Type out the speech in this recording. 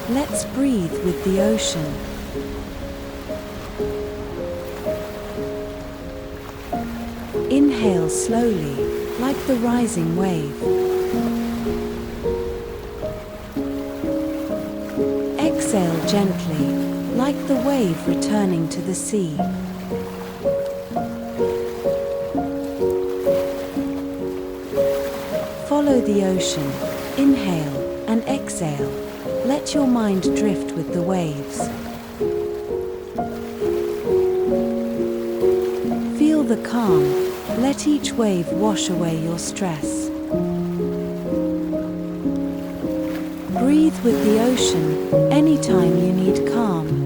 Let's breathe with the ocean. Inhale slowly, like the rising wave. Exhale gently, like the wave returning to the sea. Follow the ocean, inhale and exhale. Let your mind drift with the waves. Feel the calm, let each wave wash away your stress. Breathe with the ocean anytime you need calm.